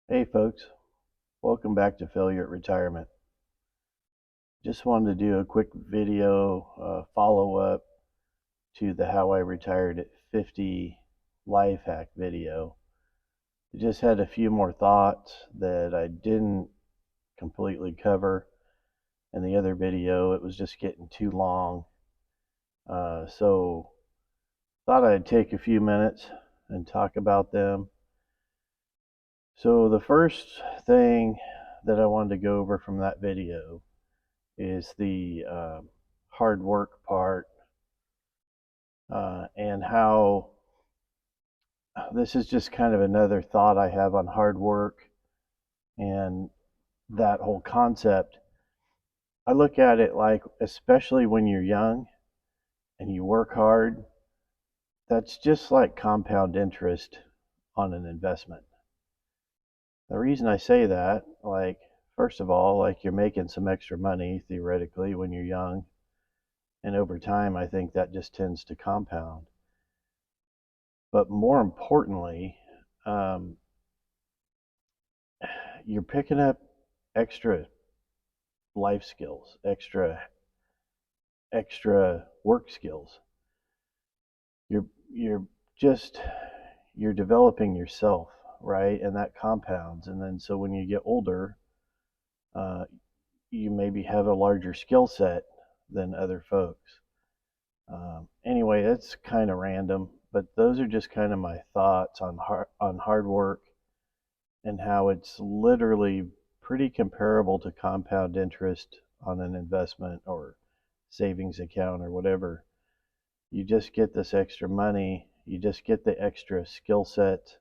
Hey folks, welcome back to Failure at Retirement. Just wanted to do a quick video follow up to the How I Retired at 50 life hack video. I just had a few more thoughts that I didn't completely cover in the other video. It was just getting too long. So thought I'd take a few minutes and talk about them. So the first thing that I wanted to go over from that video is the hard work part, and how this is just kind of another thought I have on hard work and that whole concept. I look at it like, especially when you're young and you work hard, that's just like compound interest on an investment. The reason I say that, like, first of all, like you're making some extra money theoretically when you're young, and over time, I think that just tends to compound. But more importantly, um, you're picking up extra life skills, extra work skills. You're just you're developing yourself, right? And that compounds. And then so when you get older, uh, you maybe have a larger skill set than other folks. Anyway, that's kind of random, but those are just kind of my thoughts on hard work and how it's literally pretty comparable to compound interest on an investment or savings account or whatever. You just get this extra money, you just get the extra skill set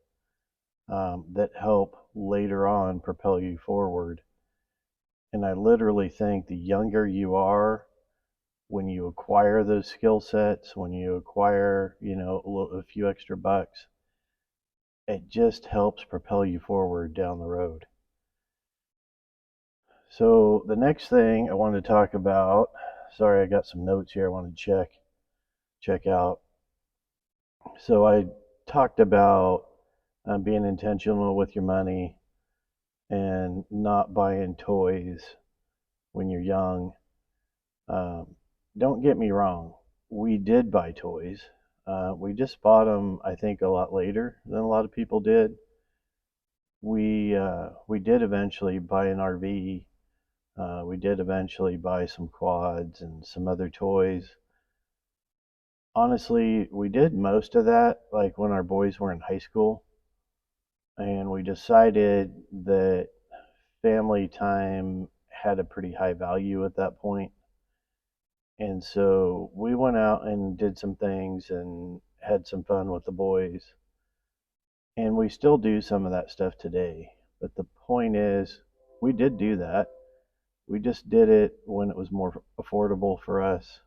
that help later on propel you forward. And I literally think the younger you are, when you acquire those skill sets, when you acquire, a few extra bucks, it just helps propel you forward down the road. So the next thing I wanted to talk about, sorry, I got some notes here I want to check out. So I talked about being intentional with your money and not buying toys when you're young. Um, don't get me wrong, we did buy toys. We just bought them, I think, a lot later than a lot of people did. We did eventually buy an RV. We did eventually buy some quads and some other toys. Honestly, we did most of that like when our boys were in high school, and we decided that family time had a pretty high value at that point. And so we went out and did some things and had some fun with the boys. And we still do some of that stuff today. But the point is, we did do that. We just did it when it was more affordable for us.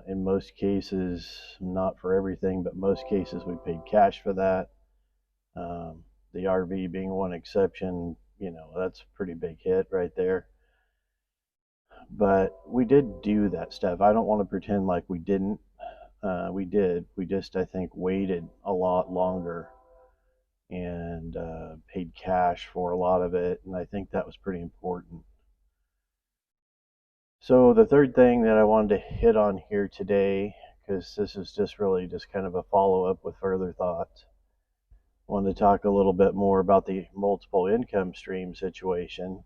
In most cases, not for everything, but most cases we paid cash for that. The RV being one exception, that's a pretty big hit right there. But we did do that stuff. I don't want to pretend like we didn't. We did. We just, I think, waited a lot longer and paid cash for a lot of it. And I think that was pretty important. So the third thing that I wanted to hit on here today, because this is just really just kind of a follow up with further thoughts, I wanted to talk a little bit more about the multiple income stream situation.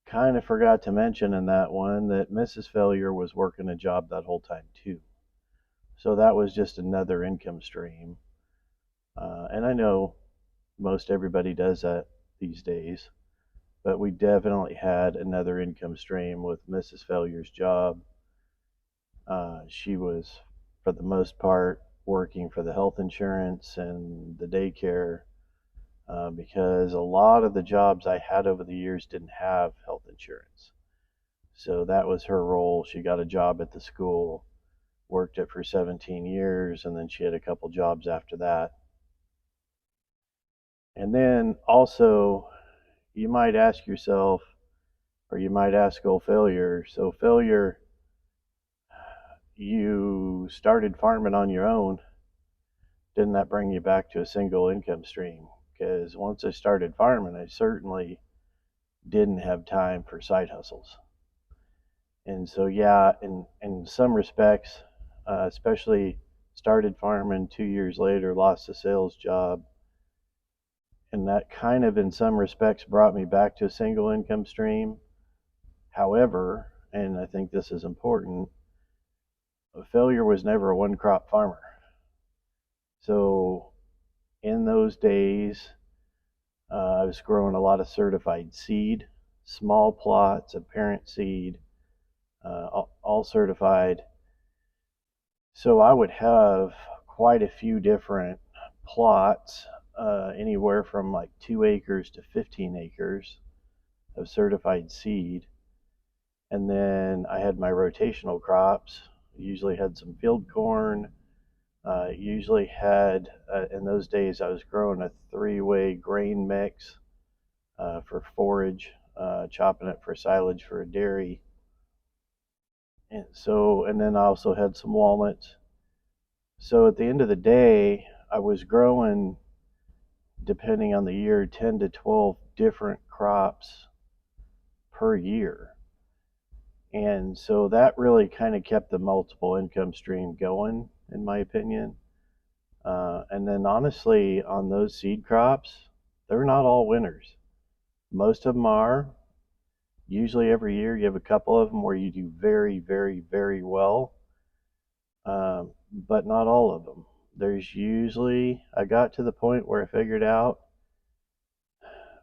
Kind of forgot to mention in that one that Mrs. Failure was working a job that whole time too. So that was just another income stream. And I know most everybody does that these days, but we definitely had another income stream with Mrs. Failure's job. She was, for the most part, working for the health insurance and the daycare, because a lot of the jobs I had over the years didn't have health insurance. So that was her role. She got a job at the school, worked it for 17 years, and then she had a couple jobs after that. And then also, you might ask yourself, or you might ask old Failure, so Failure, you started farming on your own. Didn't that bring you back to a single income stream? because once I started farming, I certainly didn't have time for side hustles. And so, yeah, in some respects, especially started farming 2 years later, lost a sales job, and that kind of, in some respects, brought me back to a single income stream. However, and I think this is important, a failure was never a one crop farmer. So, in those days, I was growing a lot of certified seed, small plots of parent seed, all certified. So I would have quite a few different plots, anywhere from like 2 acres to 15 acres of certified seed. And then I had my rotational crops. Usually had some field corn. Usually had, in those days, I was growing a 3-way grain mix for forage, chopping it for silage for a dairy. And then I also had some walnuts. So at the end of the day, I was growing, depending on the year, 10 to 12 different crops per year. And so that really kind of kept the multiple income stream going, in my opinion. And then honestly, on those seed crops, they're not all winners. Most of them are. Usually every year you have a couple of them where you do very, very, very well, but not all of them. I got to the point where I figured out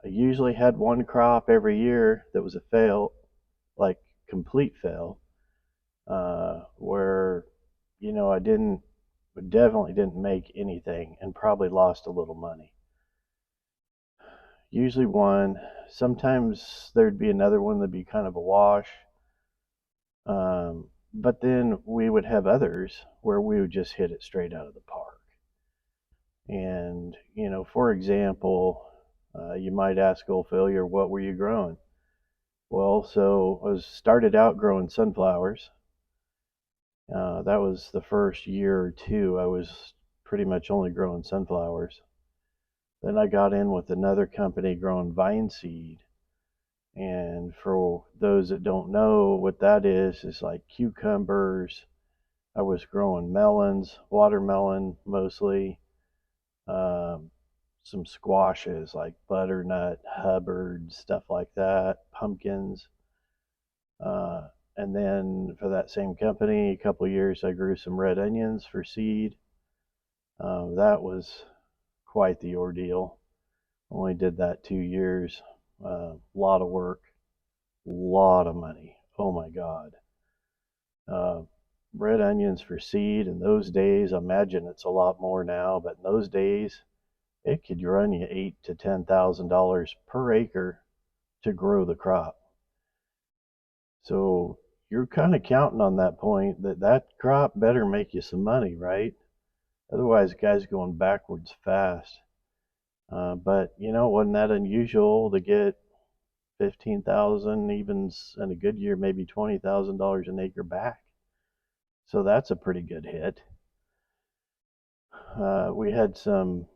I usually had one crop every year that was a fail, like complete fail, where, I definitely didn't make anything and probably lost a little money. Usually one. Sometimes there'd be another one that'd be kind of a wash. But then we would have others where we would just hit it straight out of the park. And, for example, you might ask old failure, what were you growing? Well, so I started out growing sunflowers. That was the first year or two. I was pretty much only growing sunflowers. Then I got in with another company growing vine seed. And for those that don't know what that is like cucumbers. I was growing melons, watermelon mostly, um, some squashes like butternut, Hubbard, stuff like that, pumpkins. Uh, and then for that same company, a couple of years, I grew some red onions for seed. That was quite the ordeal. Only did that 2 years. A lot of work, a lot of money. Oh my God. Uh, Red onions for seed in those days, I imagine it's a lot more now, but in those days, it could run you $8,000 to $10,000 per acre to grow the crop. So you're kind of counting on that point that crop better make you some money, right? Otherwise, the guy's going backwards fast. But it wasn't that unusual to get 15,000, even in a good year, maybe $20,000 an acre back. So that's a pretty good hit. We had some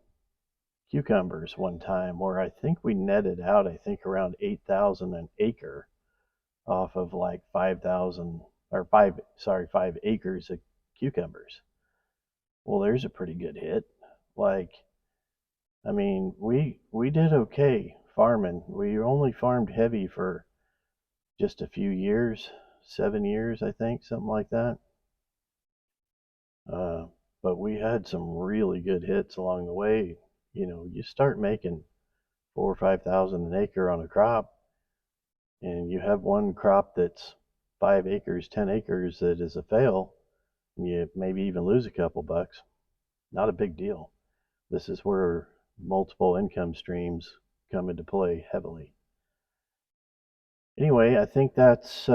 cucumbers one time where I think we netted out, I think around 8,000 an acre off of like 5,000 or 5 acres of cucumbers. Well, there's a pretty good hit. Like, I mean, we did okay farming. We only farmed heavy for just a few years, 7 years, I think, something like that. Uh, but we had some really good hits along the way. You start making 4 or 5 thousand an acre on a crop, and you have one crop that's 5 acres, 10 acres that is a fail, and you maybe even lose a couple bucks. Not a big deal. This is where multiple income streams come into play heavily. Anyway, I think that's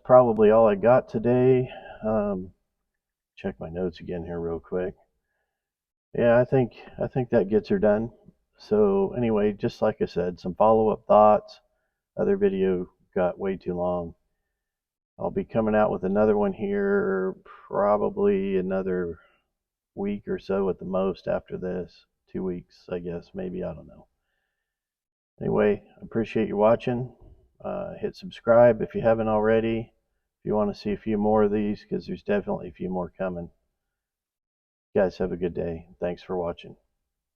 probably all I got today. Check my notes again here real quick. Yeah, I think that gets her done. So anyway, just like I said, some follow-up thoughts. Other video got way too long. I'll be coming out with another one here probably another week or so at the most after this. 2 weeks, I guess, maybe, I don't know. Anyway, I appreciate you watching. Hit subscribe if you haven't already, if you want to see a few more of these, because there's definitely a few more coming. You guys have a good day. Thanks for watching.